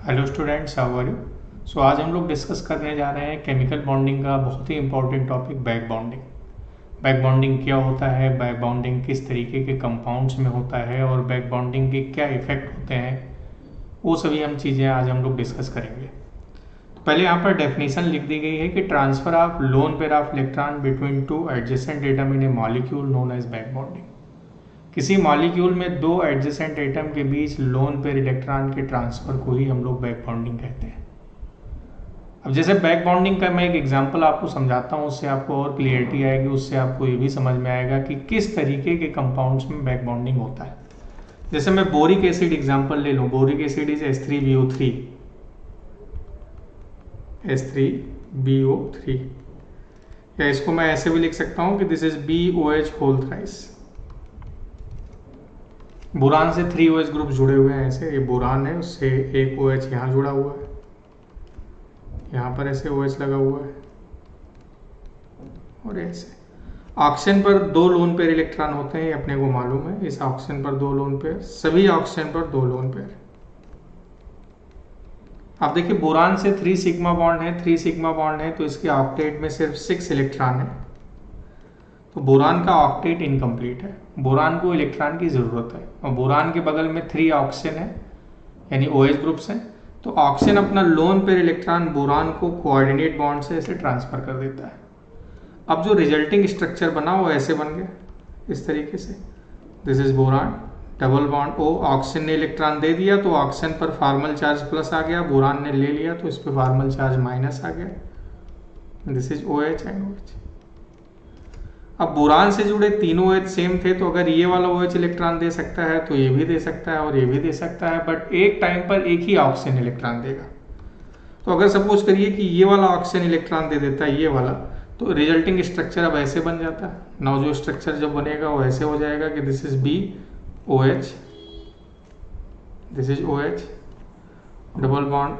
Hello students, how are you. So आज हम लोग डिस्कस करने जा रहे हैं केमिकल बॉन्डिंग का बहुत ही important topic, back bonding. Back bonding क्या होता है, बैक बॉन्डिंग किस तरीके के कंपाउंड्स में होता है और बैक बॉन्डिंग के क्या इफेक्ट होते हैं, वो सभी हम चीज़ें आज हम लोग डिस्कस करेंगे। तो पहले यहाँ पर डेफिनेशन लिख दी गई है कि transfer of lone pair of electron between two adjacent atom in a molecule known as back bonding. किसी मॉलिक्यूल में दो एडजेसेंट एटम के बीच लोन पेयर इलेक्ट्रॉन के ट्रांसफर को ही हम लोग बैक बॉन्डिंग कहते हैं। अब जैसे बैक बॉन्डिंग का मैं एक एग्जांपल आपको समझाता हूँ, उससे आपको और क्लियरिटी आएगी, उससे आपको ये भी समझ में आएगा कि किस तरीके के कंपाउंड्स में बैक बॉन्डिंग होता है। जैसे मैं बोरिक एसिड एग्जांपल ले लूँ, boric acid is H3BO3, H3BO3, या इसको मैं ऐसे भी लिख सकता हूँ कि this is BOH whole thrice. Boron से 3 OH ग्रुप जुड़े हुए हैं, ऐसे ये बोरान है, उससे एक OH यहाँ जुड़ा हुआ है, यहाँ पर ऐसे OH लगा हुआ है, और ऐसे ऑक्सीजन पर दो लोन पेयर इलेक्ट्रॉन होते हैं, अपने को मालूम है। इस ऑक्सीजन पर दो लोन पेयर, सभी ऑक्सीजन पर दो लोन पेयर। आप देखिए बोरान से 3 सिग्मा बॉन्ड है, 3 सिग्मा बॉन्ड है, तो इसके ऑक्टेट में सिर्फ 6 इलेक्ट्रॉन है, तो बोरान का ऑक्टेट इनकम्प्लीट है। बोरान को इलेक्ट्रॉन की जरूरत है, और बोरान के बगल में 3 ऑक्सीजन है, यानी OH ग्रुप्स हैं, तो ऑक्सीजन अपना लोन पेयर इलेक्ट्रॉन बोरान को कोऑर्डिनेट बॉन्ड से ऐसे ट्रांसफर कर देता है। अब जो रिजल्टिंग स्ट्रक्चर बना वो ऐसे बन गया, इस तरीके से। This is boron, double bond O, oxygen ने इलेक्ट्रॉन दे दिया तो ऑक्सीजन पर फॉर्मल चार्ज प्लस आ गया, बोरान ने ले लिया तो इस पर फॉर्मल चार्ज माइनस आ गया। This is OH and OH। अब बोरान से जुड़े तीनों OH सेम थे, तो अगर ये वाला OH इलेक्ट्रॉन दे सकता है तो ये भी दे सकता है और ये भी दे सकता है, बट एक टाइम पर एक ही ऑक्सीजन इलेक्ट्रॉन देगा। तो अगर सपोज करिए कि ये वाला ऑक्सीजन इलेक्ट्रॉन दे देता है ये वाला, तो रिजल्टिंग स्ट्रक्चर अब ऐसे बन जाता है। नाउ जो स्ट्रक्चर जब बनेगा वो ऐसे हो जाएगा कि this is BOH, this is OH, double bond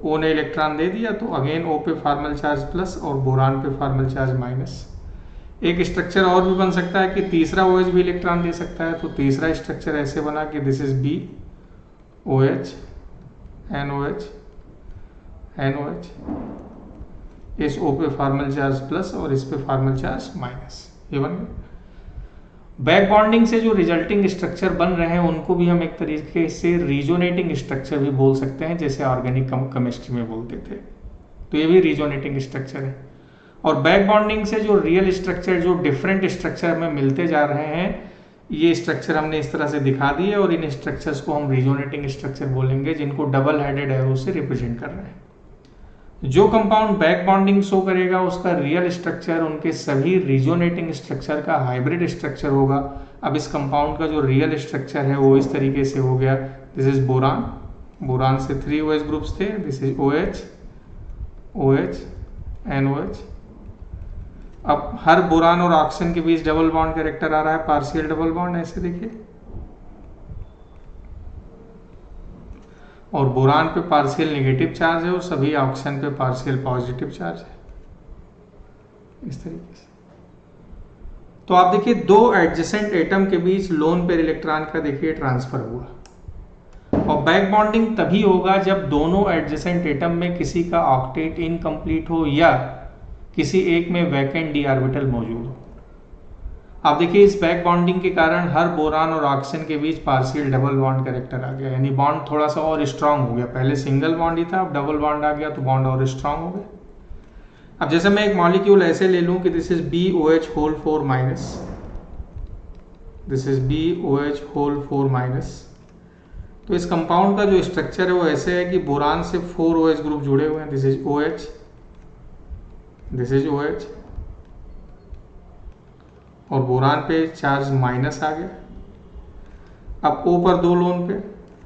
O ने इलेक्ट्रॉन दे दिया तो अगेन O पे फॉर्मल चार्ज प्लस और बोरान पे फॉर्मल चार्ज माइनस। एक स्ट्रक्चर और भी बन सकता है कि तीसरा OH भी इलेक्ट्रॉन दे सकता है, तो तीसरा स्ट्रक्चर ऐसे बना कि this is BOH NOH NOH, इस O पे फॉर्मल चार्ज प्लस और इस पे फॉर्मल चार्ज माइनस, ये बन गया। बैक बॉन्डिंग से जो रिजल्टिंग स्ट्रक्चर बन रहे हैं उनको भी हम एक तरीके से रिजोनेटिंग स्ट्रक्चर भी बोल सकते हैं, जैसे ऑर्गेनिक केमिस्ट्री में बोलते थे, तो ये भी रिजोनेटिंग स्ट्रक्चर है। और बैक बॉन्डिंग से जो रियल स्ट्रक्चर, जो डिफरेंट स्ट्रक्चर में मिलते जा रहे हैं, ये स्ट्रक्चर हमने इस तरह से दिखा दिए, और इन स्ट्रक्चर्स को हम रिजोनेटिंग स्ट्रक्चर बोलेंगे, जिनको डबल हेडेड एरो से रिप्रेजेंट कर रहे हैं। जो कंपाउंड बैक बॉन्डिंग शो करेगा उसका रियल स्ट्रक्चर उनके सभी रिजोनेटिंग स्ट्रक्चर का हाइब्रिड स्ट्रक्चर होगा। अब इस कंपाउंड का जो रियल स्ट्रक्चर है वो इस तरीके से हो गया, दिस इज बोरान, बोरान से 3 OH ग्रुप्स थे, this is OH OH NOH। अब हर बोरान और ऑक्सीजन के बीच डबल बॉन्ड कैरेक्टर आ रहा है, पार्शियल डबल बॉन्ड, ऐसे देखिए, और बोरान पे पार्शियल नेगेटिव चार्ज है और सभी ऑक्सीजन पे पार्शियल पॉजिटिव चार्ज है, इस तरीके से। तो आप देखिए दो एडजेसेंट एटम के बीच लोन पेयर इलेक्ट्रॉन का देखिए ट्रांसफर हुआ। और बैक बॉन्डिंग तभी होगा जब दोनों एडजेसेंट एटम में किसी का ऑक्टेट इनकम्प्लीट हो या किसी एक में वैकेंट डी ऑर्बिटल मौजूद हो। आप देखिए इस बैक बॉन्डिंग के कारण हर बोरान और ऑक्सीजन के बीच पार्शियल डबल बॉन्ड कैरेक्टर आ गया, यानी बॉन्ड थोड़ा सा और स्ट्रांग हो गया। पहले सिंगल बॉन्ड ही था, अब डबल बॉन्ड आ गया तो बॉन्ड और स्ट्रांग हो गया। अब जैसे मैं एक मॉलिक्यूल ऐसे ले लूं कि this is BOH whole 4 minus, this is BOH whole 4 minus, तो इस कंपाउंड का जो स्ट्रक्चर है वो ऐसे है कि बोरान से 4 OH ग्रुप जुड़े हुए हैं, this is OH, this is OH, और बोरान पे चार्ज माइनस आ गया। अब O पर दो लोन पे,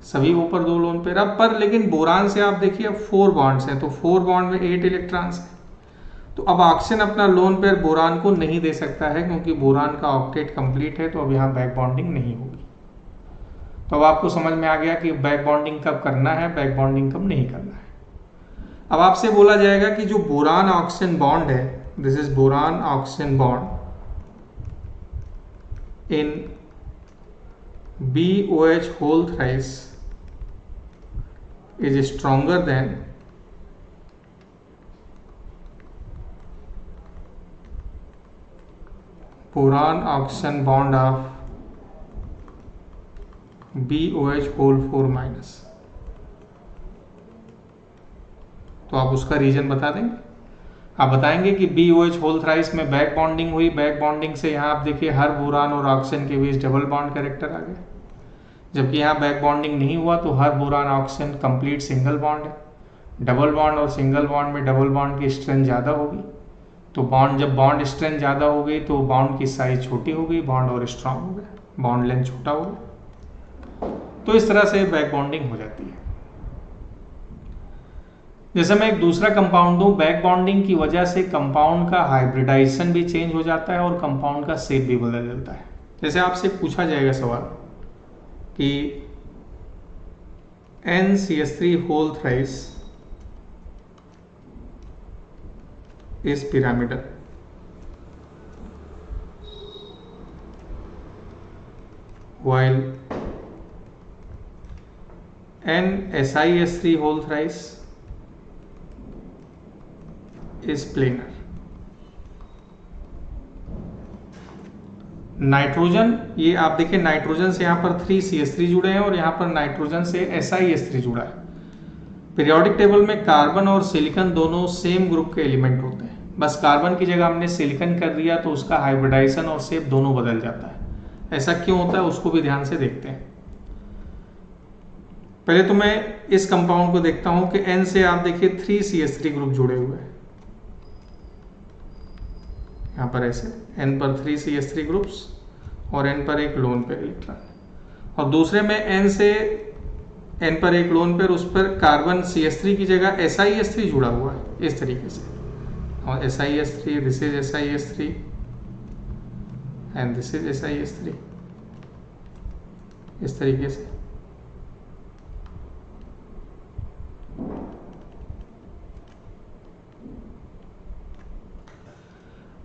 सभी O पर दो लोन पे, अब पर लेकिन बोरान से आप देखिए अब 4 बॉन्ड्स हैं, तो 4 बॉन्ड में 8 इलेक्ट्रॉन्स हैं, तो अब ऑक्सीजन अपना लोन पेयर बोरान को नहीं दे सकता है, क्योंकि बोरान का ऑक्टेट कंप्लीट है, तो अब यहाँ बैक बॉन्डिंग नहीं होगी। तो अब आपको समझ में आ गया कि बैक बॉन्डिंग कब करना है, बैक बॉन्डिंग कब नहीं करना है। अब आपसे बोला जाएगा कि जो बोरान ऑक्सीजन बॉन्ड है, this is boron oxygen bond in BOH whole thrice is stronger than boron oxygen bond of BOH whole 4 minus। तो आप उसका रीजन बता देंगे। आप बताएंगे कि BOH होल थ्राइस में बैक बॉन्डिंग हुई, बैक बॉन्डिंग से यहाँ आप देखिए हर बोरान और ऑक्सीजन के बीच डबल बॉन्ड कैरेक्टर आ गया, जबकि यहाँ बैक बॉन्डिंग नहीं हुआ तो हर boron oxygen complete single bond है। डबल बॉन्ड और सिंगल बॉन्ड में डबल बॉन्ड की स्ट्रेंथ ज़्यादा होगी, तो बॉन्ड जब बॉन्ड स्ट्रेंथ ज़्यादा हो गई तो बॉन्ड की साइज छोटी हो गई, बॉन्ड और स्ट्रांग हो गया, बॉन्ड लेंथ छोटा हो गया। तो इस तरह से बैक बॉन्डिंग हो जाती है। जैसे मैं एक दूसरा कंपाउंड दूं, बैक बॉन्डिंग की वजह से कंपाउंड का हाइब्रिडाइजेशन भी चेंज हो जाता है और कंपाउंड का शेप भी बदल जाता है। जैसे आपसे पूछा जाएगा सवाल कि NCH3 whole thrice is pyramidal, while NSiH3 whole thrice is planar। Nitrogen, ये आप देखिए नाइट्रोजन से यहाँ पर 3CH3 जुड़े हैं और यहाँ पर नाइट्रोजन से SiH3 जुड़ा है। पीरियोडिक टेबल में कार्बन और सिलिकॉन दोनों सेम ग्रुप के एलिमेंट होते हैं, बस कार्बन की जगह हमने सिलिकॉन कर दिया तो उसका हाइब्रिडाइजेशन और शेप दोनों बदल जाता है। ऐसा क्यों होता है उसको भी ध्यान से देखते हैं। पहले तो मैं इस कंपाउंड को देखता हूं कि N से आप देखिए 3CH3 ग्रुप जुड़े हुए हैं, यहां पर ऐसे N पर 3CH3 ग्रुप्स और N पर एक लोन पेयर इलेक्ट्रॉन, और दूसरे में N से N पर एक लोन पेयर, उस पर कार्बन CH3 की जगह SiH3 जुड़ा हुआ है इस तरीके से, और SiH3, this is SiH3 and this is SiH3 इस तरीके से।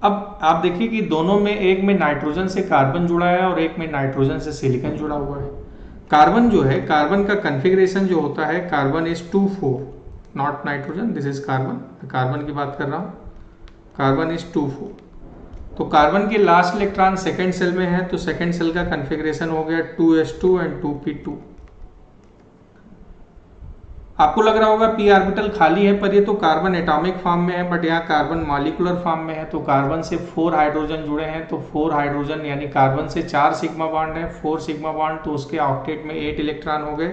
अब आप देखिए कि दोनों में, एक में नाइट्रोजन से कार्बन जुड़ा है और एक में नाइट्रोजन से सिलिकॉन जुड़ा हुआ है। कार्बन जो है, कार्बन का कॉन्फ़िगरेशन जो होता है, carbon is 2,4, not nitrogen, this is carbon, carbon की बात कर रहा हूं, कार्बन इज 2,4। तो कार्बन के लास्ट इलेक्ट्रॉन सेकेंड सेल में है, तो सेकेंड सेल का कॉन्फ़िगरेशन हो गया 2s2 एंड 2p2। आपको लग रहा होगा p ऑर्बिटल खाली है, पर ये तो कार्बन एटॉमिक फॉर्म में है, बट यहाँ कार्बन मॉलिक्यूलर फॉर्म में है। तो कार्बन से 4 हाइड्रोजन जुड़े हैं, तो 4 हाइड्रोजन यानी कार्बन से 4 सिग्मा बॉन्ड है, 4 सिग्मा बॉन्ड, तो उसके ऑक्टेट में 8 इलेक्ट्रॉन हो गए।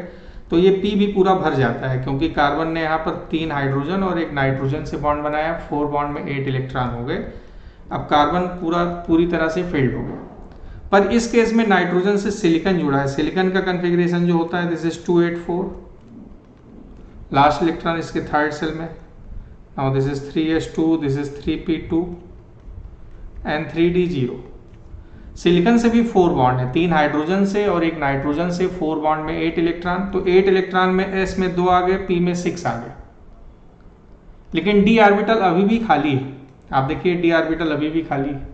तो ये p भी पूरा भर जाता है, क्योंकि कार्बन ने यहाँ पर 3 हाइड्रोजन और एक नाइट्रोजन से बॉन्ड बनाया, 4 बॉन्ड में 8 इलेक्ट्रॉन हो गए। अब कार्बन पूरी तरह से फिल्ड हो गया। पर इस केस में नाइट्रोजन से सिलिकॉन जुड़ा है, सिलिकॉन का कॉन्फ़िगरेशन जो होता है, दिस इज 284, लास्ट इलेक्ट्रॉन इसके थर्ड सेल में। Now this is 3s2, this is 3p2 and 3d0। Silicon से भी 4 बॉन्ड है, 3 हाइड्रोजन से और एक नाइट्रोजन से, 4 बॉन्ड में 8 इलेक्ट्रॉन। तो 8 इलेक्ट्रॉन में s में 2 आ गए, p में 6 आ गए, लेकिन d ऑर्बिटल अभी भी खाली है। आप देखिए d ऑर्बिटल अभी भी खाली है।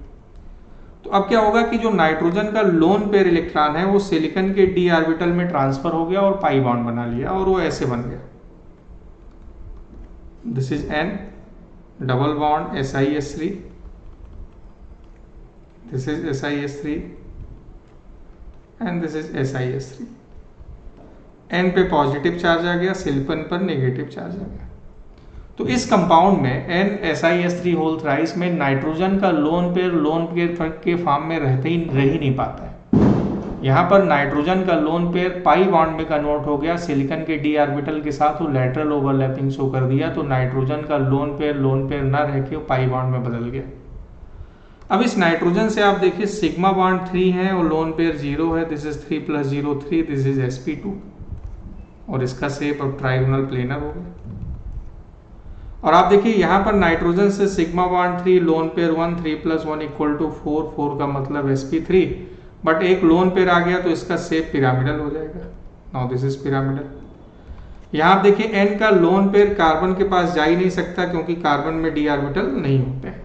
तो अब क्या होगा कि जो नाइट्रोजन का लोन पेयर इलेक्ट्रॉन है वो सिलिकॉन के d ऑर्बिटल में ट्रांसफर हो गया और पाई बॉन्ड बना लिया, और वो ऐसे बन गया, this is N double bond SiH3, this is SiH3 and this is SiH3। N पे पॉजिटिव चार्ज आ गया, सिलिकॉन पर नेगेटिव चार्ज आ गया। तो इस कंपाउंड में NSiH3 होल थ्राइस में नाइट्रोजन का लोन पेयर के फॉर्म में रह ही नहीं पाता है। यहाँ पर नाइट्रोजन का लोन पेयर पाई बॉन्ड में कन्वर्ट हो गया, सिलिकॉन के d ऑर्बिटल के साथ वो लेटरल ओवरलैपिंग शो कर दिया, तो नाइट्रोजन का लोन पेयर ना रह के पाई बॉन्ड में बदल गया। अब इस नाइट्रोजन से आप देखिए सिग्मा बॉन्ड 3 है और लोन पेयर 0 है, this is 3 + 0 3, this is sp2, और इसका शेप अब ट्राइगोनल प्लेनर हो गया। और आप देखिए यहाँ पर नाइट्रोजन से सिग्मा बॉन्ड 3, लोन पेयर 1, 3 + 1 = 4, 4 का मतलब sp3, बट एक लोन पेयर आ गया तो इसका शेप पिरामिडल हो जाएगा। Now this is pyramidal. यहाँ आप देखिए N का लोन पेयर कार्बन के पास जा ही नहीं सकता, क्योंकि कार्बन में d ऑर्बिटल नहीं होते हैं।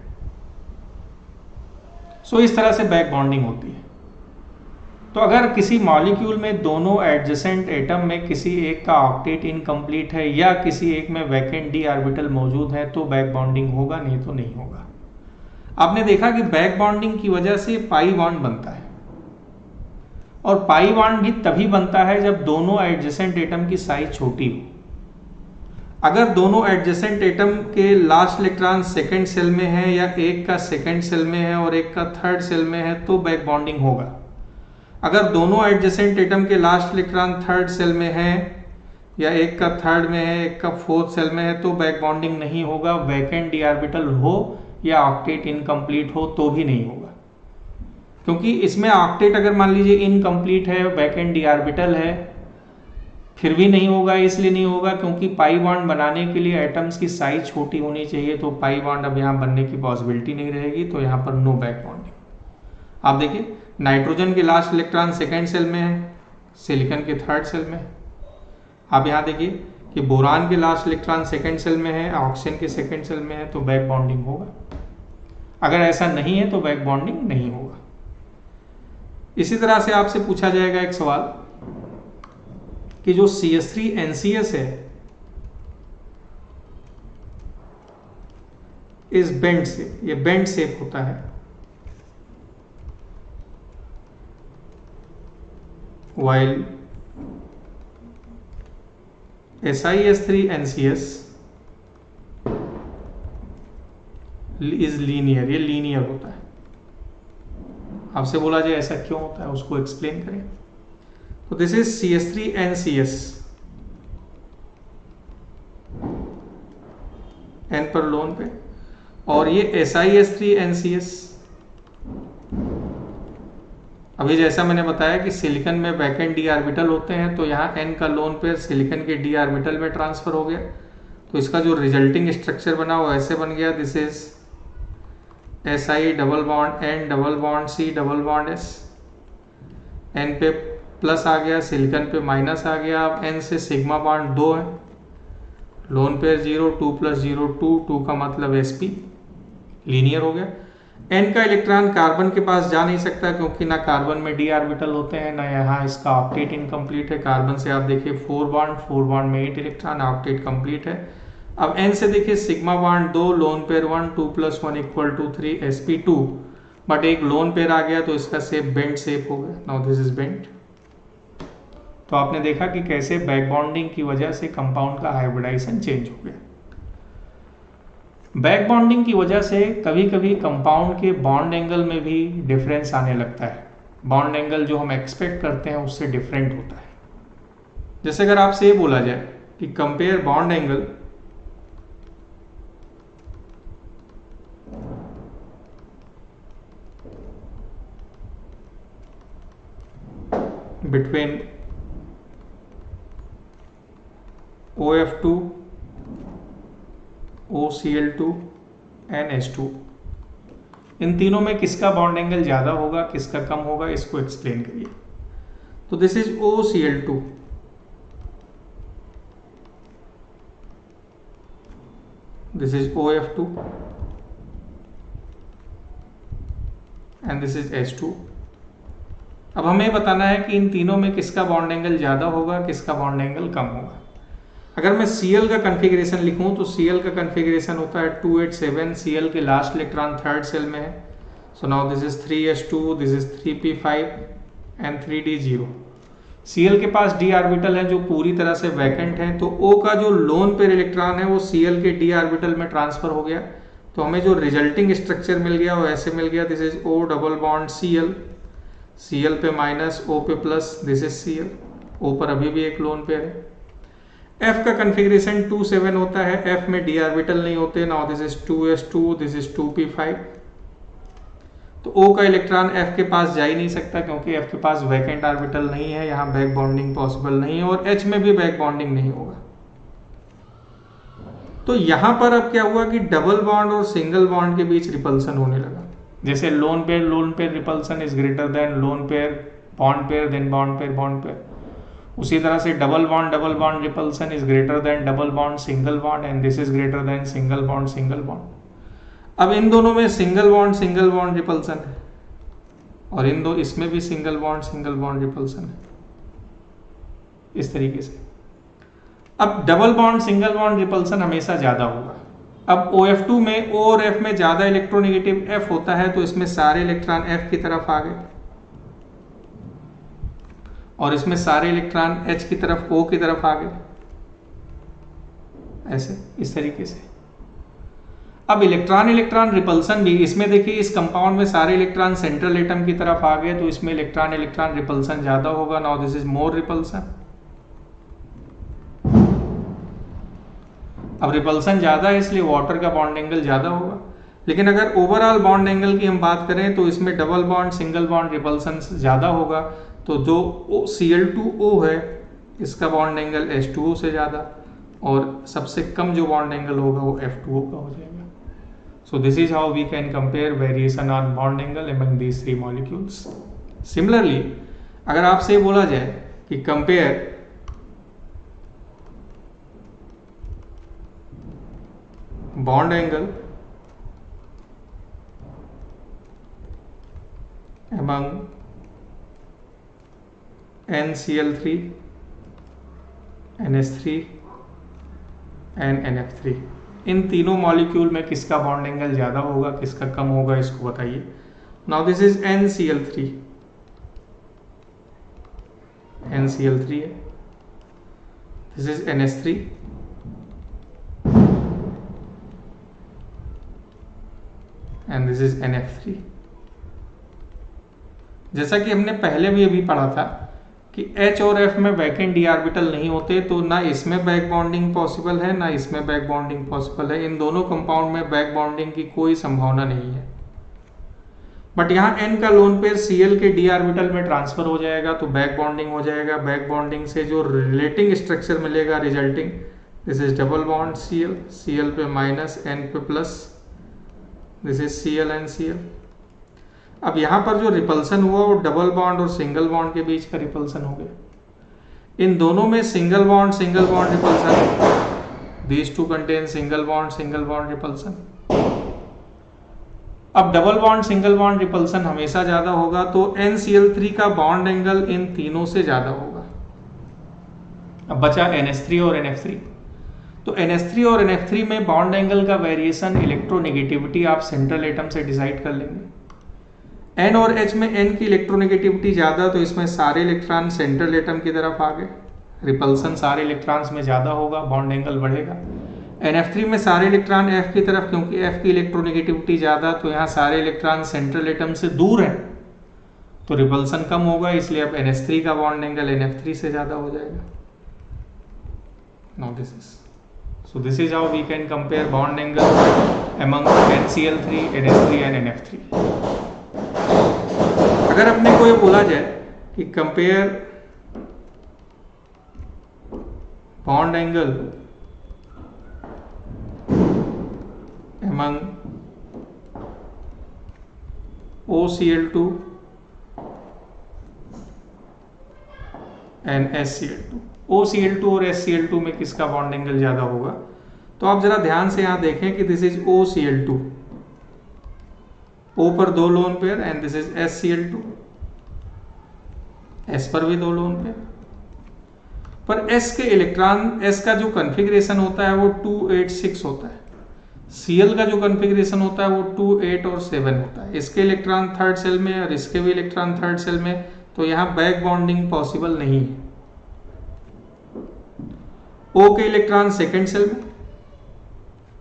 सो इस तरह से बैक बॉन्डिंग होती है। तो तो अगर किसी मॉलिक्यूल में दोनों एडजेसेंट एटम में किसी एक का ऑक्टेट इनकम्प्लीट है या किसी एक में वैकेंट डी ऑर्बिटल मौजूद है तो बैक बॉन्डिंग होगा, नहीं तो नहीं होगा। आपने देखा कि बैक बॉन्डिंग की वजह से पाई बॉन्ड बनता है, और पाई बॉन्ड भी तभी बनता है जब दोनों एडजेसेंट एटम की साइज छोटी हो। अगर दोनों एडजेसेंट एटम के लास्ट इलेक्ट्रॉन सेकेंड सेल में है या एक का सेकेंड सेल में है और एक का थर्ड सेल में है तो बैक बॉन्डिंग होगा। अगर दोनों एडजेसेंट एटम के लास्ट इलेक्ट्रॉन थर्ड सेल में है या एक का थर्ड में है एक का फोर्थ सेल में है तो बैक बॉन्डिंग नहीं होगा। वैकेंट डी ऑर्बिटल हो या ऑक्टेट इनकम्प्लीट हो तो भी नहीं होगा, क्योंकि इसमें ऑक्टेट अगर मान लीजिए इनकम्प्लीट है, वैकेंट डी ऑर्बिटल है, फिर भी नहीं होगा। इसलिए नहीं होगा क्योंकि पाई बॉन्ड बनाने के लिए एटम्स की साइज छोटी होनी चाहिए, तो पाई बॉन्ड अब यहाँ बनने की पॉसिबिलिटी नहीं रहेगी, तो यहाँ पर नो बैक बॉन्डिंग। आप देखिए नाइट्रोजन के लास्ट इलेक्ट्रॉन सेकेंड सेल में है, सिलिकॉन के थर्ड सेल में। आप यहाँ देखिए कि बोरान के लास्ट इलेक्ट्रॉन सेकेंड सेल में है, ऑक्सीजन के सेकेंड सेल में है, तो बैक बॉन्डिंग होगा। अगर ऐसा नहीं है तो बैक बॉन्डिंग नहीं होगा। इसी तरह से आपसे पूछा जाएगा एक सवाल कि जो CH3NCS है इस बेंड से, ये बेंड शेप होता है, while SiS3NCS is linear, ये लीनियर होता है। आपसे बोला जाए ऐसा क्यों होता है, उसको एक्सप्लेन करें। तो दिस इज CH3NCS, N पर लोन पे, और ये SiS3NCS। अभी जैसा मैंने बताया कि सिलिकॉन में वैकेंट डी ऑर्बिटल होते हैं, तो यहाँ N का लोन पेयर सिलिकॉन के डी ऑर्बिटल में ट्रांसफर हो गया, तो इसका जो रिजल्टिंग स्ट्रक्चर बना वो ऐसे बन गया। This is Si double bond N double bond C double bond S, N पे प्लस आ गया, सिलिकॉन पे माइनस आ गया। अब N से सिग्मा बॉन्ड 2 है, लोन पेयर 0, 2 + 0 2, 2 का मतलब sp, लीनियर हो गया। N का इलेक्ट्रॉन कार्बन के पास जा नहीं सकता क्योंकि ना कार्बन में डी ऑर्बिटल होते हैं, ना यहाँ इसका ऑक्टेट इनकम्प्लीट है। कार्बन से आप देखिए 4 बॉन्ड में 8 इलेक्ट्रॉन, ऑक्टेट कंप्लीट है। अब N से देखिए sigma bond 2, lone pair 1, 2 + 1 = 3 sp2, but एक लोन पेयर आ गया तो इसका शेप बेंड शेप हो गया। Now this is bend. तो आपने देखा कि कैसे बैक बॉन्डिंग की वजह से कंपाउंड का हाइब्रिडाइजेशन चेंज हो गया। बैक बॉन्डिंग की वजह से कभी कभी कंपाउंड के बॉन्ड एंगल में भी डिफरेंस आने लगता है। बॉन्ड एंगल जो हम एक्सपेक्ट करते हैं उससे डिफरेंट होता है। जैसे अगर आपसे ये बोला जाए कि compare bond angle between OF2, OCl2 and H2, इन तीनों में किसका बॉन्ड एंगल ज्यादा होगा, किसका कम होगा, इसको एक्सप्लेन करिए। तो this is OCl2, this is OF2 and this is H2। अब हमें बताना है कि इन तीनों में किसका बॉन्ड एंगल ज्यादा होगा, किसका बॉन्ड एंगल कम होगा। अगर मैं Cl का कॉन्फ़िगरेशन लिखूं तो Cl का कॉन्फ़िगरेशन होता है 287, Cl के लास्ट इलेक्ट्रॉन थर्ड सेल में है। So now this is 3s2, this is 3p5 and 3d0। Cl के पास d ऑर्बिटल है जो पूरी तरह से वैकेंट है, तो O का जो लोन पेयर इलेक्ट्रॉन है वो Cl के d ऑर्बिटल में ट्रांसफर हो गया, तो हमें जो रिजल्टिंग स्ट्रक्चर मिल गया वो ऐसे मिल गया। This is O double bond Cl, Cl पे माइनस, O पे plus, this is Cl, O पर अभी भी एक लोन पेयर है। F का कॉन्फ़िगरेशन 27 होता है, F में d ऑर्बिटल नहीं होते। Now this is 2s2, this is 2p5, तो O का इलेक्ट्रॉन F के पास जा ही नहीं सकता क्योंकि F के पास वैकेंट ऑर्बिटल नहीं है, यहाँ बैक बॉन्डिंग पॉसिबल नहीं है, और H में भी बैक बॉन्डिंग नहीं होगा। तो यहाँ पर अब क्या हुआ कि डबल बॉन्ड और सिंगल बॉन्ड के बीच रिपल्सन होने लगा। जैसे lone pair repulsion is greater than lone pair bond pair than bond pair, उसी तरह से double bond repulsion is greater than double bond single bond, and this is greater than single bond. अब इन दोनों में सिंगल बॉन्ड रिपल्सन है, और इन दो इसमें भी सिंगल बॉन्ड रिपल्सन है, इस तरीके से। अब double bond single bond repulsion हमेशा ज्यादा होगा। अब OF2 में O और F में ज्यादा इलेक्ट्रोनेगेटिव F होता है, तो इसमें सारे इलेक्ट्रॉन F की तरफ आ गए और इसमें सारे इलेक्ट्रॉन H की तरफ O की तरफ आ गए, ऐसे इस तरीके से। अब इलेक्ट्रॉन रिपल्सन भी इसमें देखिए, इस कंपाउंड में सारे इलेक्ट्रॉन सेंट्रल एटम की तरफ आ गए, तो इसमें इलेक्ट्रॉन रिपल्सन ज्यादा होगा। Now this is more repulsion. अब रिपल्सन ज्यादा है इसलिए वाटर का बॉन्ड एंगल ज्यादा होगा। लेकिन अगर ओवरऑल बॉन्ड एंगल की हम बात करें तो इसमें double bond single bond repulsion ज्यादा होगा। तो जो Cl2O है इसका बॉन्ड एंगल H2O से ज्यादा, और सबसे कम जो बॉन्ड एंगल होगा वो F2O का हो जाएगा। So this is how we can compare variation on bond angle among these three molecules. Similarly अगर आपसे बोला जाए कि compare bond angle among NCl3, NH3 and NF3, इन तीनों मॉलिक्यूल में किसका बॉन्ड एंगल ज्यादा होगा, किसका कम होगा, इसको बताइए। नाउ दिस इज NCl3 है, this is NH3 and this is NF3। जैसा कि हमने पहले भी अभी पढ़ा था कि H और F में वैकेंट d ऑर्बिटल नहीं होते, तो ना इसमें बैक बॉन्डिंग पॉसिबल है ना इसमें बैक बॉन्डिंग पॉसिबल है। इन दोनों कंपाउंड में बैक बॉन्डिंग की कोई संभावना नहीं है। बट यहाँ N का लोन पेयर Cl के d ऑर्बिटल में ट्रांसफर हो जाएगा, तो बैक बॉन्डिंग हो जाएगा। बैक बॉन्डिंग से जो रिलेटिंग स्ट्रक्चर मिलेगा resulting, this is double bond Cl पे माइनस, N पे plus, this is Cl and Cl। अब यहां पर जो रिपल्सन हुआ वो डबल बॉन्ड और सिंगल बॉन्ड के बीच का रिपल्सन हो गया। इन दोनों में single bond repulsion, these two contain single bond repulsion. अब double bond single bond repulsion हमेशा ज्यादा होगा, तो NCl3 का बॉन्ड एंगल इन तीनों से ज्यादा होगा। अब बचा NH3 और NF3। तो NH3 और NF3 में बॉन्ड एंगल का वेरिएशन इलेक्ट्रोनेगेटिविटी आप सेंट्रल एटम से डिसाइड कर लेंगे। N और H में N की इलेक्ट्रोनेगेटिविटी ज्यादा, तो इसमें सारे इलेक्ट्रॉन सेंट्रल एटम की तरफ आ गए, रिपल्सन सारे इलेक्ट्रॉन्स में ज्यादा होगा, बॉन्ड एंगल बढ़ेगा। NF3 में सारे इलेक्ट्रॉन F की तरफ, क्योंकि F की इलेक्ट्रोनेगेटिविटी ज्यादा, तो यहाँ सारे इलेक्ट्रॉन सेंट्रल एटम से दूर है, तो रिपल्सन कम होगा, इसलिए अब NH3 का बॉन्ड एंगल NF3 से ज्यादा हो जाएगा। Now this is how we can compare bond angle among NCl3, NH3 and NF3। अगर अपने को ये बोला जाए कि compare bond angle among OCl2 and SCl2, OCl2 और SCl2 में किसका बॉन्ड एंगल ज्यादा होगा, तो आप जरा ध्यान से यहां देखें कि दिस इज OCl2, O पर दो lone pair, and this is SCl2, S पर भी दो लोन पेयर। पर S के इलेक्ट्रॉन, S का जो कॉन्फ़िगरेशन होता है वो 2-8-6 होता है, Cl का जो कॉन्फ़िगरेशन होता है वो 2-8 और 7 होता है। इसके इलेक्ट्रॉन थर्ड सेल में और इसके भी इलेक्ट्रॉन थर्ड सेल में, तो यहाँ बैक बॉन्डिंग पॉसिबल नहीं है। O के इलेक्ट्रॉन सेकेंड सेल में,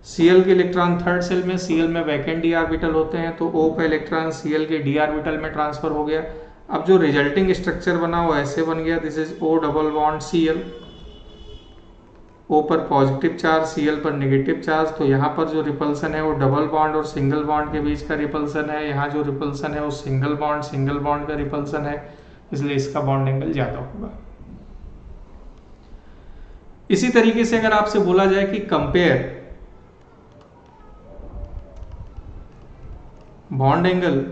Cl के इलेक्ट्रॉन थर्ड सेल में, Cl में वैकेंट d ऑर्बिटल होते हैं, तो O का इलेक्ट्रॉन Cl के d ऑर्बिटल में ट्रांसफर हो गया। अब जो रिजल्टिंग स्ट्रक्चर बना वो ऐसे बन गया, this is O double bond Cl, O पर पॉजिटिव चार्ज, Cl पर नेगेटिव चार्ज, तो यहाँ पर जो रिपल्सन है वो डबल बॉन्ड और सिंगल बॉन्ड के बीच का रिपल्सन है। यहाँ जो रिपल्सन है वो सिंगल बॉन्ड का रिपल्सन है, इसलिए इसका बॉन्ड एंगल ज्यादा होगा। इसी तरीके से अगर आपसे बोला जाए कि compare bond angle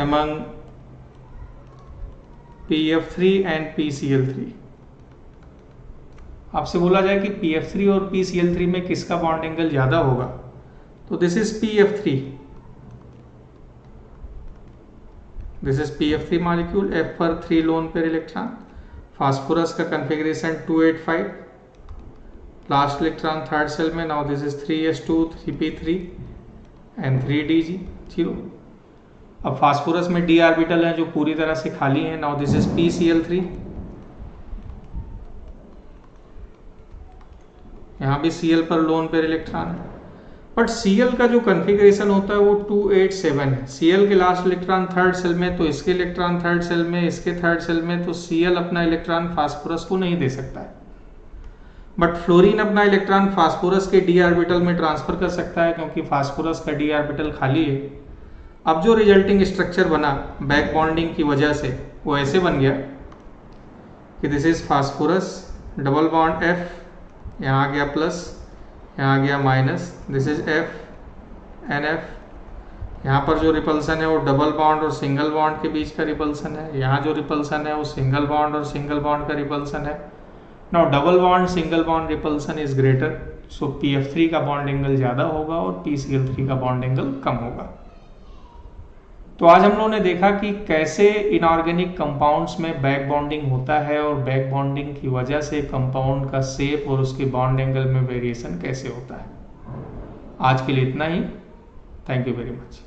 among PF3 and PCl3, आपसे बोला जाए कि PF3 और PCl3 में किसका बॉन्ड एंगल ज्यादा होगा, तो this is PF3, this is PF3 molecule, F पर 3 लोन पेयर इलेक्ट्रॉन। फास्फोरस का configuration 285, last electron third shell में। Now this is 3s2 3p3 and 3dg0। अब फास्फोरस में d ऑर्बिटल है जो पूरी तरह से खाली है। नाउ दिस इज PCl3, यहाँ भी Cl पर लोन पेयर इलेक्ट्रॉन है, बट Cl का जो कन्फिग्रेशन होता है वो 287 है। Cl के लास्ट इलेक्ट्रॉन थर्ड सेल में, तो इसके इलेक्ट्रॉन थर्ड सेल में, इसके थर्ड सेल में, तो Cl अपना इलेक्ट्रॉन फास्फोरस को नहीं दे सकता है, बट फ्लोरीन अपना इलेक्ट्रॉन फास्फोरस के d ऑर्बिटल में ट्रांसफर कर सकता है क्योंकि फास्फोरस का d ऑर्बिटल खाली है। अब जो रिजल्टिंग स्ट्रक्चर बना बैक बॉन्डिंग की वजह से वो ऐसे बन गया कि this is phosphorus, double bond F, यहाँ आ गया प्लस, यहाँ आ गया minus, this is F NF। यहाँ पर जो रिपल्सन है वो डबल बॉन्ड और सिंगल बॉन्ड के बीच का रिपल्सन है, यहाँ जो रिपल्सन है वो सिंगल बॉन्ड और सिंगल बॉन्ड का रिपल्सन है। Now double bond single bond repulsion is greater, so PF3 का बॉन्ड एंगल ज़्यादा होगा और PCl3 का बॉन्ड एंगल कम होगा। तो आज हम लोगों ने देखा कि कैसे इनऑर्गेनिक कंपाउंड्स में बैक बॉन्डिंग होता है और बैक बॉन्डिंग की वजह से कंपाउंड का शेप और उसके बॉन्ड एंगल में वेरिएशन कैसे होता है। आज के लिए इतना ही। Thank you very much.